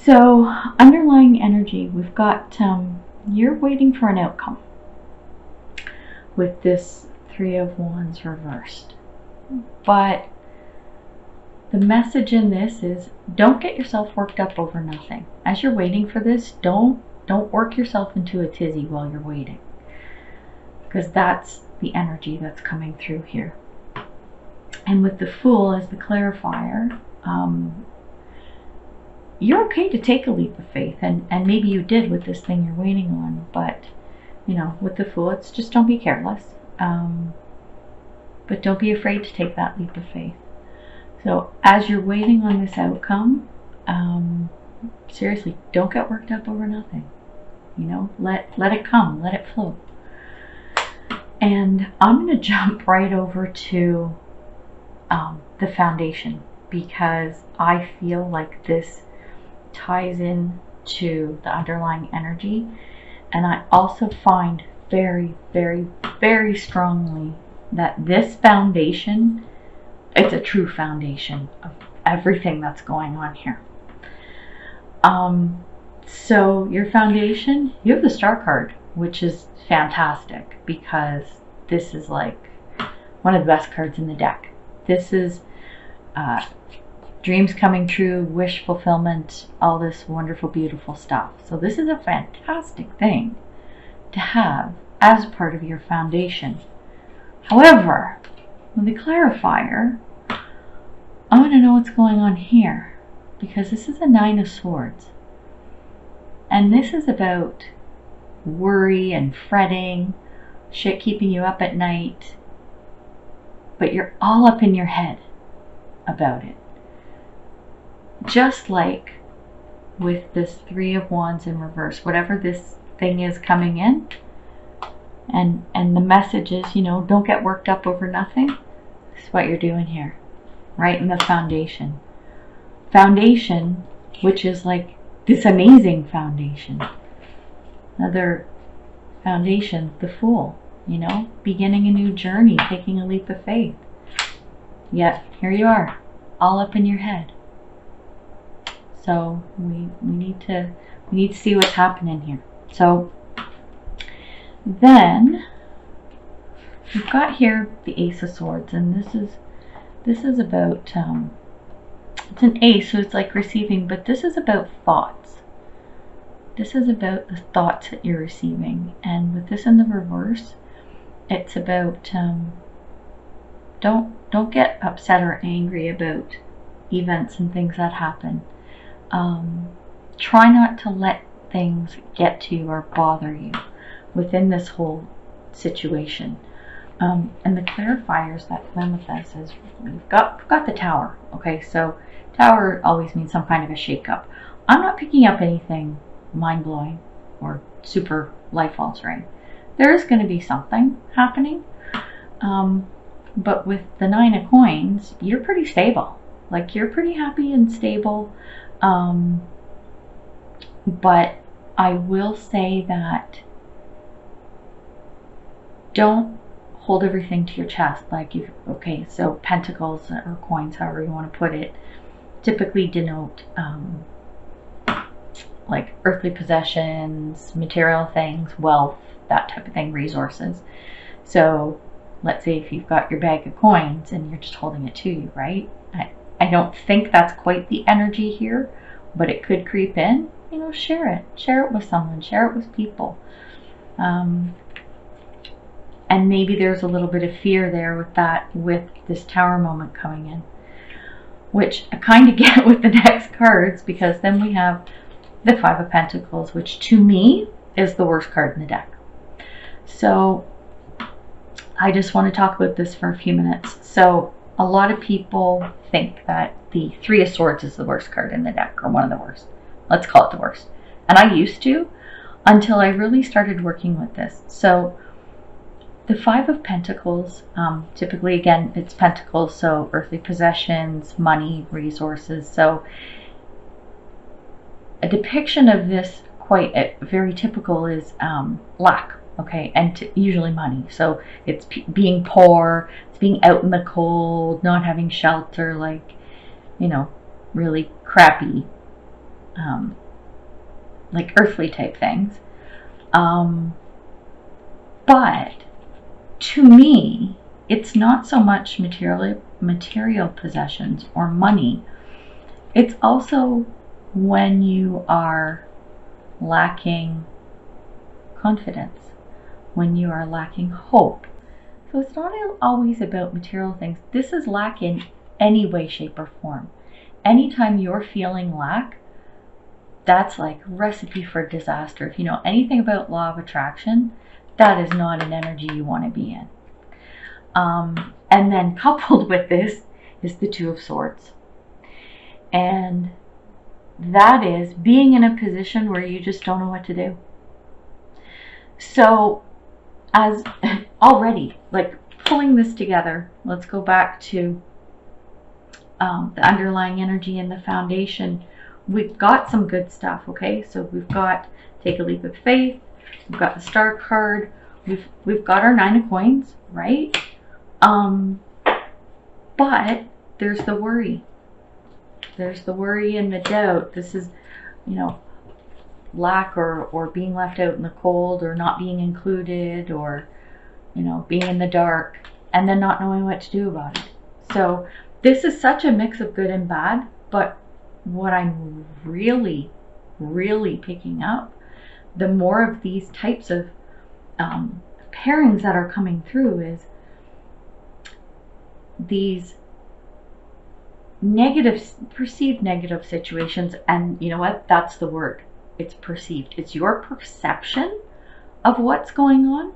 So, underlying energy, we've got you're waiting for an outcome with this Three of Wands reversed. But the message in this is don't get yourself worked up over nothing. As you're waiting for this, don't work yourself into a tizzy while you're waiting. Because that's the energy that's coming through here. And with the Fool as the clarifier, you're okay to take a leap of faith, and maybe you did with this thing you're waiting on, but you know, with the Fool, it's just don't be careless, but don't be afraid to take that leap of faith. So as you're waiting on this outcome, seriously, don't get worked up over nothing. You know, let it come, let it flow. And I'm going to jump right over to the foundation, because I feel like this ties in to the underlying energy, and I also find very, very, very strongly that this foundation, it's a true foundation of everything that's going on here. So your foundation, you have the Star card, which is fantastic because this is like one of the best cards in the deck. This is dreams coming true, wish fulfillment, all this wonderful, beautiful stuff. So this is a fantastic thing to have as part of your foundation. However, with the clarifier, I want to know what's going on here, because this is a Nine of Swords. And this is about worry and fretting, shit keeping you up at night, but you're all up in your head about it. Just like with this Three of Wands in reverse, whatever this thing is coming in, and the message is, you know, don't get worked up over nothing. This is what you're doing here, right in the foundation. Foundation, which is like this amazing foundation. Another foundation, the Fool, you know, beginning a new journey, taking a leap of faith. Yet here you are, all up in your head. So we need to see what's happening here. So then we've got here the Ace of Swords, and this is about it's an ace, so it's like receiving, but this is about thoughts. This is about the thoughts that you're receiving, and with this in the reverse, it's about don't get upset or angry about events and things that happen. Try not to let things get to you or bother you within this whole situation. And the clarifiers that come with this is we've got the Tower. Okay, so Tower always means some kind of a shakeup. I'm not picking up anything mind-blowing or super life-altering. There is going to be something happening, but with the Nine of Coins, you're pretty stable. Like, you're pretty happy and stable. But I will say that don't hold everything to your chest. Like, okay, so pentacles or coins, however you want to put it, typically denote like earthly possessions, material things, wealth, that type of thing, resources. So let's say if you've got your bag of coins and you're just holding it to you, right? I don't think that's quite the energy here, but it could creep in. You know, share it with someone, share it with people. And maybe there's a little bit of fear there with that, with this Tower moment coming in, which I kind of get with the next cards, because then we have the Five of Pentacles, which to me is the worst card in the deck. So I just want to talk about this for a few minutes. So a lot of people think that the Three of Swords is the worst card in the deck, or one of the worst. Let's call it the worst. And I used to, until I really started working with this. So the Five of Pentacles, typically, again, it's pentacles, so earthly possessions, money, resources. So a depiction of this, quite very typical, is lack, okay, and usually money. So it's being poor, it's being out in the cold, not having shelter, like, you know, really crappy like earthly type things. But to me, it's not so much material possessions or money. It's also when you are lacking confidence, when you are lacking hope. So it's not always about material things. This is lack in any way, shape, or form. Anytime you're feeling lack, that's like a recipe for disaster. If you know anything about law of attraction, that is not an energy you want to be in. And then coupled with this is the Two of Swords. And that is being in a position where you just don't know what to do. So as already, like pulling this together, let's go back to the underlying energy and the foundation. We've got some good stuff, okay? So we've got take a leap of faith, we've got the Star card, we've got our Nine of Coins, right? But there's the worry. There's the worry and the doubt. This is, lack or being left out in the cold or not being included or, being in the dark and then not knowing what to do about it. So this is such a mix of good and bad, but what I'm really, really picking up, the more of these types of pairings that are coming through is these perceived negative situations. And you know what? That's the word. It's perceived. It's your perception of what's going on,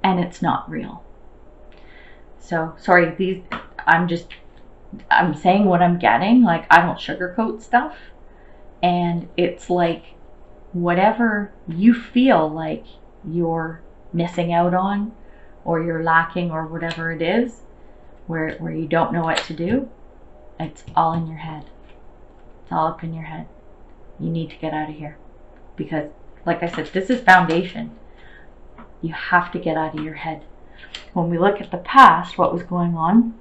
and it's not real. So sorry, I'm saying what I'm getting. Like, I don't sugarcoat stuff, and it's like whatever you feel like you're missing out on or you're lacking or whatever it is, where you don't know what to do, it's all in your head. It's all up in your head. You need to get out of here. Because, like I said, this is foundation. You have to get out of your head. When we look at the past, what was going on,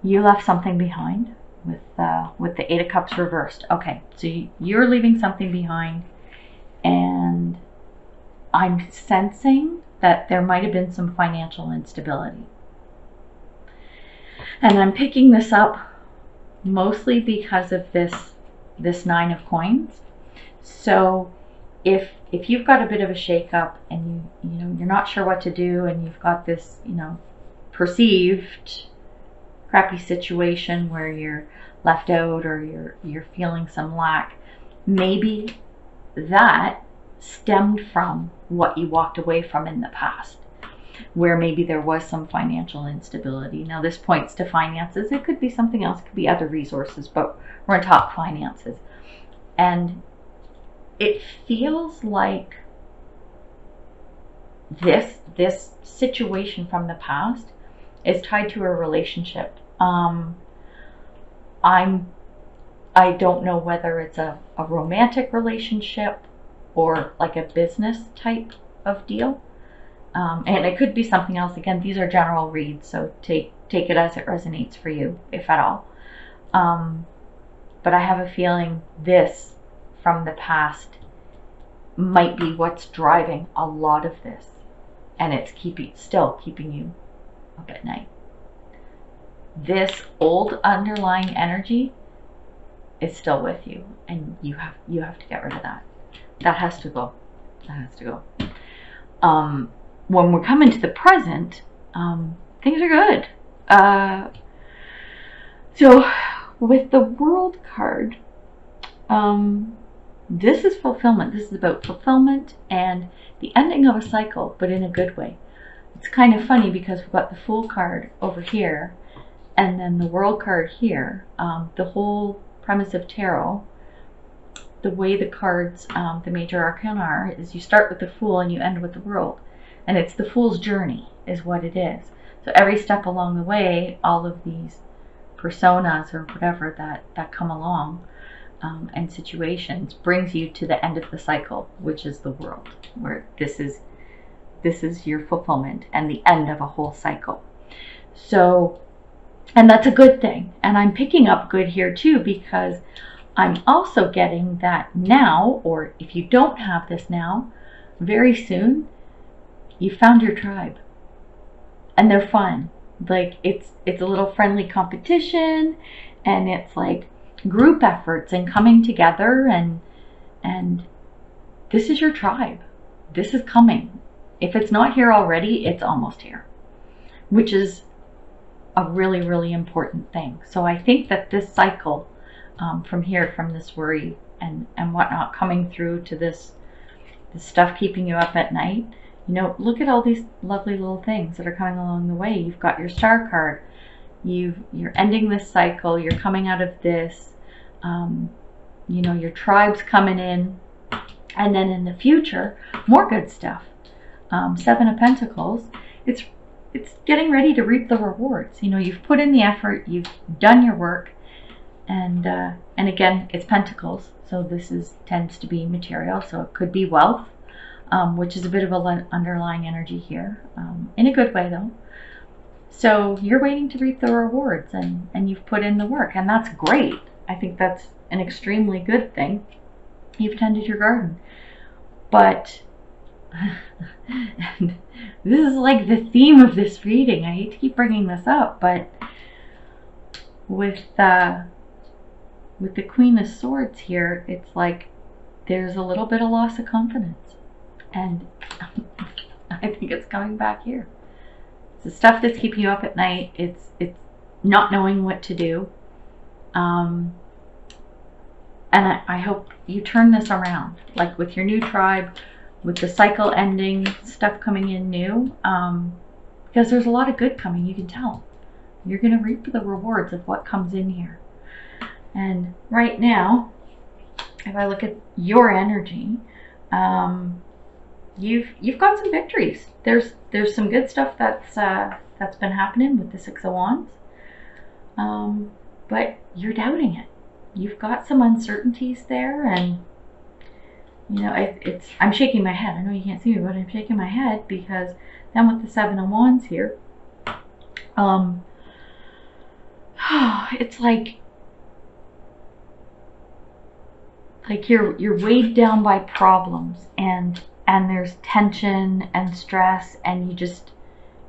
you left something behind with the Eight of Cups reversed. Okay, so you're leaving something behind, and I'm sensing that there might have been some financial instability. And I'm picking this up mostly because of this Nine of Coins. So if you've got a bit of a shakeup and you're not sure what to do, and you've got this perceived crappy situation where you're left out or you're feeling some lack, maybe that stemmed from what you walked away from in the past, where maybe there was some financial instability. Now this points to finances. It could be something else, it could be other resources, but we're going to talk finances. And it feels like this situation from the past is tied to a relationship. I don't know whether it's a romantic relationship or like a business type of deal. And it could be something else. Again, these are general reads, so take it as it resonates for you, if at all. But I have a feeling this from the past might be what's driving a lot of this, and it's still keeping you up at night. This old underlying energy is still with you, and you have to get rid of that. That has to go. That has to go. When we're coming to the present, things are good. So with the World card, this is fulfillment. This is about fulfillment and the ending of a cycle, but in a good way. It's kind of funny because we've got the Fool card over here and then the World card here. The whole premise of tarot, the way the cards, the major arcana are, is you start with the Fool and you end with the World. And it's the Fool's journey is what it is. So every step along the way, all of these personas or whatever that come along and situations brings you to the end of the cycle, which is the World, where this is your fulfillment and the end of a whole cycle. So, and that's a good thing. And I'm picking up good here too, because I'm also getting that now, or if you don't have this now, very soon, you found your tribe. And they're fun. Like it's a little friendly competition, and it's like group efforts and coming together, and this is your tribe. This is coming. If it's not here already, it's almost here, which is a really, really important thing. So I think that this cycle from here, from this worry and whatnot, coming through to this stuff keeping you up at night, you know, look at all these lovely little things that are coming along the way. You've got your star card. You're ending this cycle. You're coming out of this. You know, your tribe's coming in. And then in the future, more good stuff. Seven of Pentacles. It's getting ready to reap the rewards. You know, you've put in the effort. You've done your work. And again, it's Pentacles. So this tends to be material. So it could be wealth. Which is a bit of an underlying energy here, in a good way though. So you're waiting to reap the rewards, and you've put in the work, and that's great. I think that's an extremely good thing. You've tended your garden. But and this is like the theme of this reading. I hate to keep bringing this up, but with the Queen of Swords here, it's like there's a little bit of loss of confidence. And I think it's coming back here. It's the stuff that's keeping you up at night. It's not knowing what to do. And I hope you turn this around, like with your new tribe, with the cycle ending, stuff coming in new, because there's a lot of good coming. You can tell. You're going to reap the rewards of what comes in here. And right now, if I look at your energy, you've got some victories. There's some good stuff that's been happening with the Six of Wands, but you're doubting it. You've got some uncertainties there, and you know I'm shaking my head. I know you can't see me, but I'm shaking my head because then with the Seven of Wands here, it's like you're weighed down by problems, and there's tension and stress, and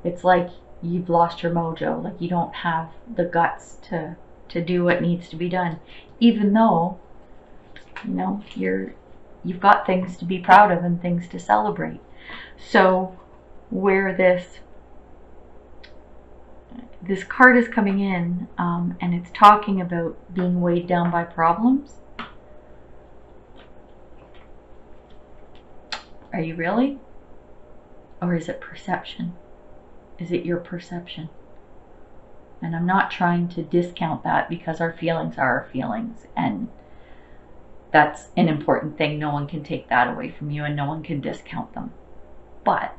it's like you've lost your mojo. Like you don't have the guts to do what needs to be done, even though, you know, you've got things to be proud of and things to celebrate. So where this card is coming in, and it's talking about being weighed down by problems. Are you really? Or is it perception? Is it your perception? And I'm not trying to discount that, because our feelings are our feelings, and that's an important thing. No one can take that away from you, and no one can discount them. But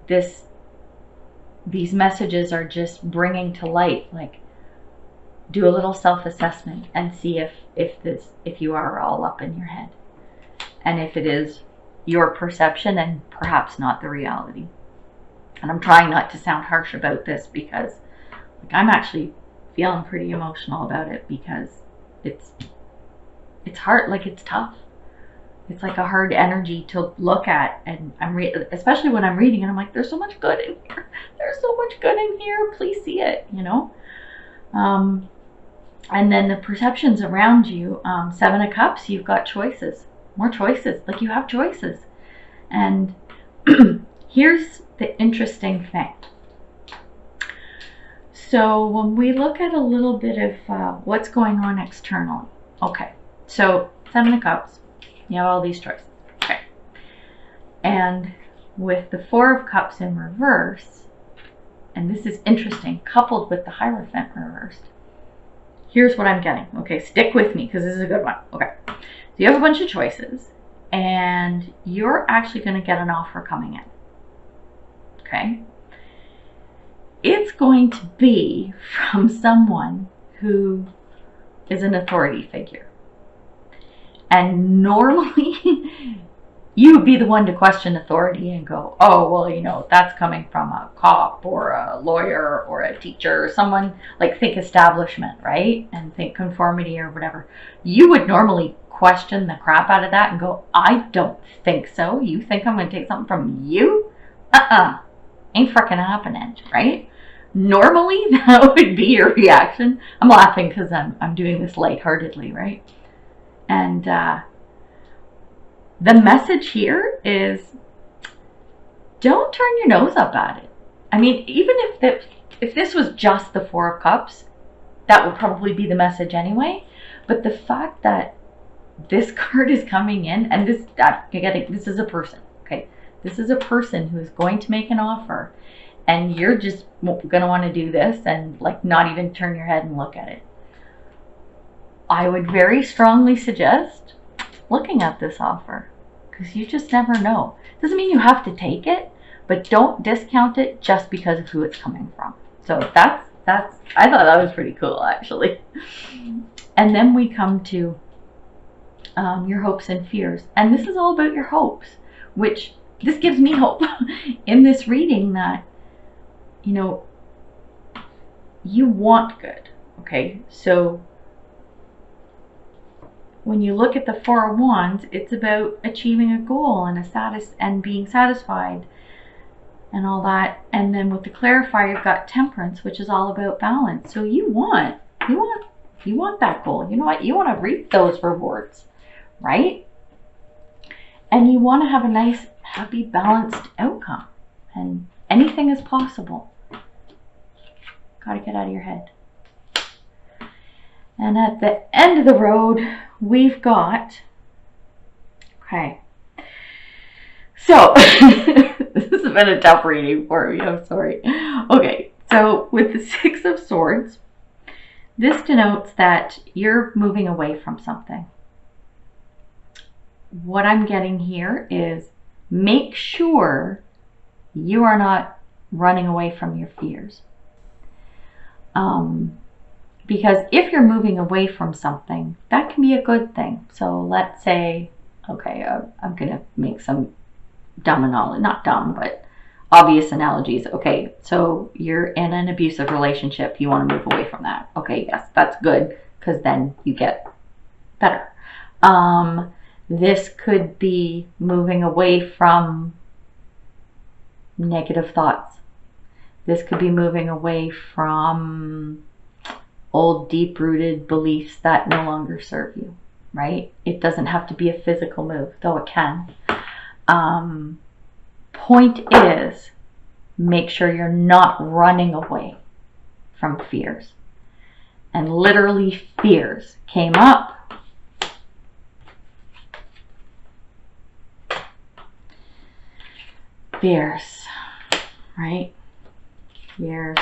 these messages are just bringing to light, like, do a little self-assessment and see if you are all up in your head, and if it is your perception and perhaps not the reality. And I'm trying not to sound harsh about this, because like, I'm actually feeling pretty emotional about it, because it's hard. Like, it's tough. It's like a hard energy to look at, and especially when I'm reading it, I'm like, there's so much good in here. There's so much good in here. Please see it, you know. And then the perceptions around you. Seven of Cups. You've got choices. More choices. Like, you have choices. And here's the interesting thing. So when we look at a little bit of what's going on externally. Okay. So Seven of Cups. You have all these choices. Okay. And with the Four of Cups in reverse, and this is interesting, coupled with the Hierophant reversed, here's what I'm getting. Okay, stick with me, because this is a good one. Okay. So you have a bunch of choices, and you're actually going to get an offer coming in. Okay? It's going to be from someone who is an authority figure. And normally, you would be the one to question authority and go, oh, well, you know, that's coming from a cop or a lawyer or a teacher or someone, like think establishment, right? And think conformity or whatever. You would normally question the crap out of that and go, I don't think so. You think I'm going to take something from you? Ain't freaking happening, right? Normally that would be your reaction. I'm laughing because I'm doing this lightheartedly, right? And the message here is don't turn your nose up at it. I mean, even if this was just the Four of Cups, that would probably be the message anyway. But the fact that this card is coming in, and this is a person, okay? This is a person who is going to make an offer, and you're just going to want to do this and like not even turn your head and look at it. I would very strongly suggest looking at this offer, because you just never know. Doesn't mean you have to take it, but don't discount it just because of who it's coming from. So that's I thought that was pretty cool, actually. And then we come to your hopes and fears, and this is all about your hopes, which this gives me hope in this reading that, you know, you want good. Okay, so when you look at the Four of Wands, it's about achieving a goal and being satisfied and all that. And then with the clarifier, you've got Temperance, which is all about balance. So you want that goal. You know what? You want to reap those rewards, right? And you want to have a nice, happy, balanced outcome. And anything is possible. Got to get out of your head. And at the end of the road, we've got, okay, so this has been a tough reading for me, I'm sorry. Okay, so with the Six of Swords, this denotes that you're moving away from something. What I'm getting here is make sure you are not running away from your fears. Because if you're moving away from something, that can be a good thing. So let's say, okay, I'm going to make some not dumb, but obvious analogies. Okay, so you're in an abusive relationship. You want to move away from that. Okay, yes, that's good, because then you get better. This could be moving away from negative thoughts. This could be moving away from old deep-rooted beliefs that no longer serve you, right? It doesn't have to be a physical move, though it can. Point is, make sure you're not running away from fears. And literally fears came up. Fears, right? Fears,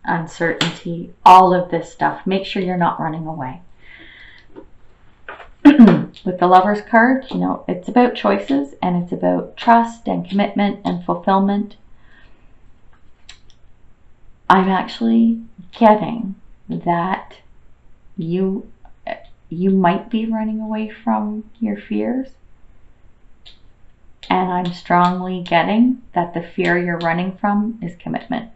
uncertainty, all of this stuff. Make sure you're not running away. With the Lover's card, you know, it's about choices, and it's about trust and commitment and fulfillment. I'm actually getting that you might be running away from your fears. And I'm strongly getting that the fear you're running from is commitment.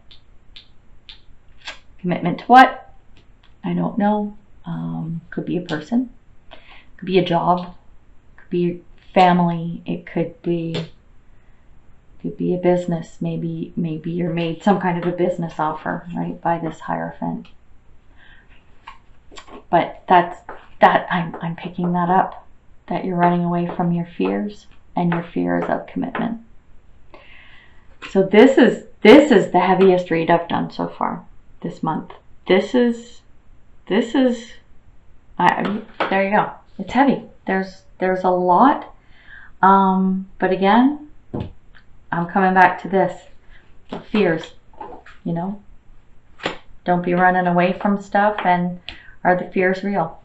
Commitment to what? I don't know. Could be a person. Could be a job. Could be family. It could be a business. Maybe you're made some kind of a business offer, right, by this Hierophant. But I'm picking that up. That you're running away from your fears. And your fears of commitment. So this is the heaviest read I've done so far this month. This is there you go. It's heavy. There's a lot. But again, I'm coming back to this. Fears, you know. Don't be running away from stuff. And are the fears real?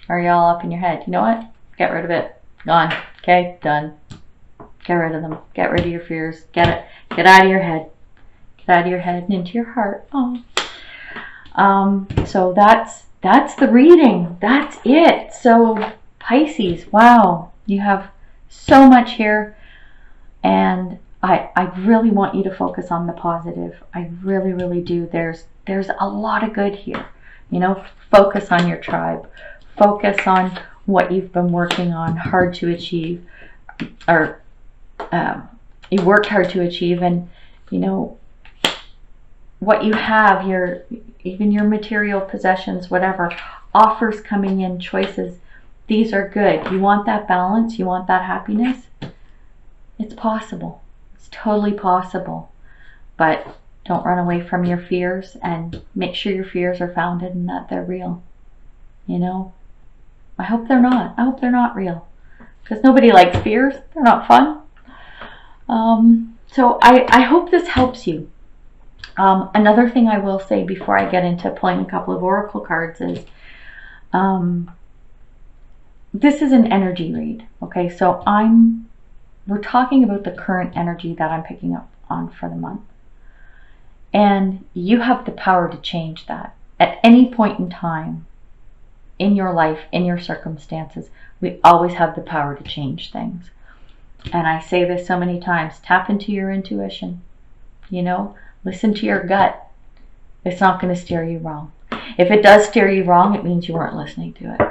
Are you all up in your head? You know what? Get rid of it. Gone. Okay, done. Get rid of them. Get rid of your fears. Get out of your head. Get out of your head and into your heart. Oh. So that's the reading. That's it. So Pisces, wow, you have so much here, and I really want you to focus on the positive. I really, really do. There's a lot of good here. You know, focus on your tribe. Focus on what you've been working on hard to achieve, or you worked hard to achieve, and you know what you have, even your material possessions, whatever, offers coming in, choices. These are good. You want that balance, you want that happiness. It's possible. It's totally possible. But don't run away from your fears, and make sure your fears are founded and that they're real. You know, I hope they're not. I hope they're not real, because nobody likes fears. They're not fun. So I hope this helps you. Another thing I will say before I get into pulling a couple of oracle cards is, this is an energy read. Okay, so we're talking about the current energy that I'm picking up on for the month. And you have the power to change that. At any point in time in your life, in your circumstances, we always have the power to change things. And I say this so many times, tap into your intuition. You know, listen to your gut. It's not going to steer you wrong. If it does steer you wrong, it means you weren't listening to it.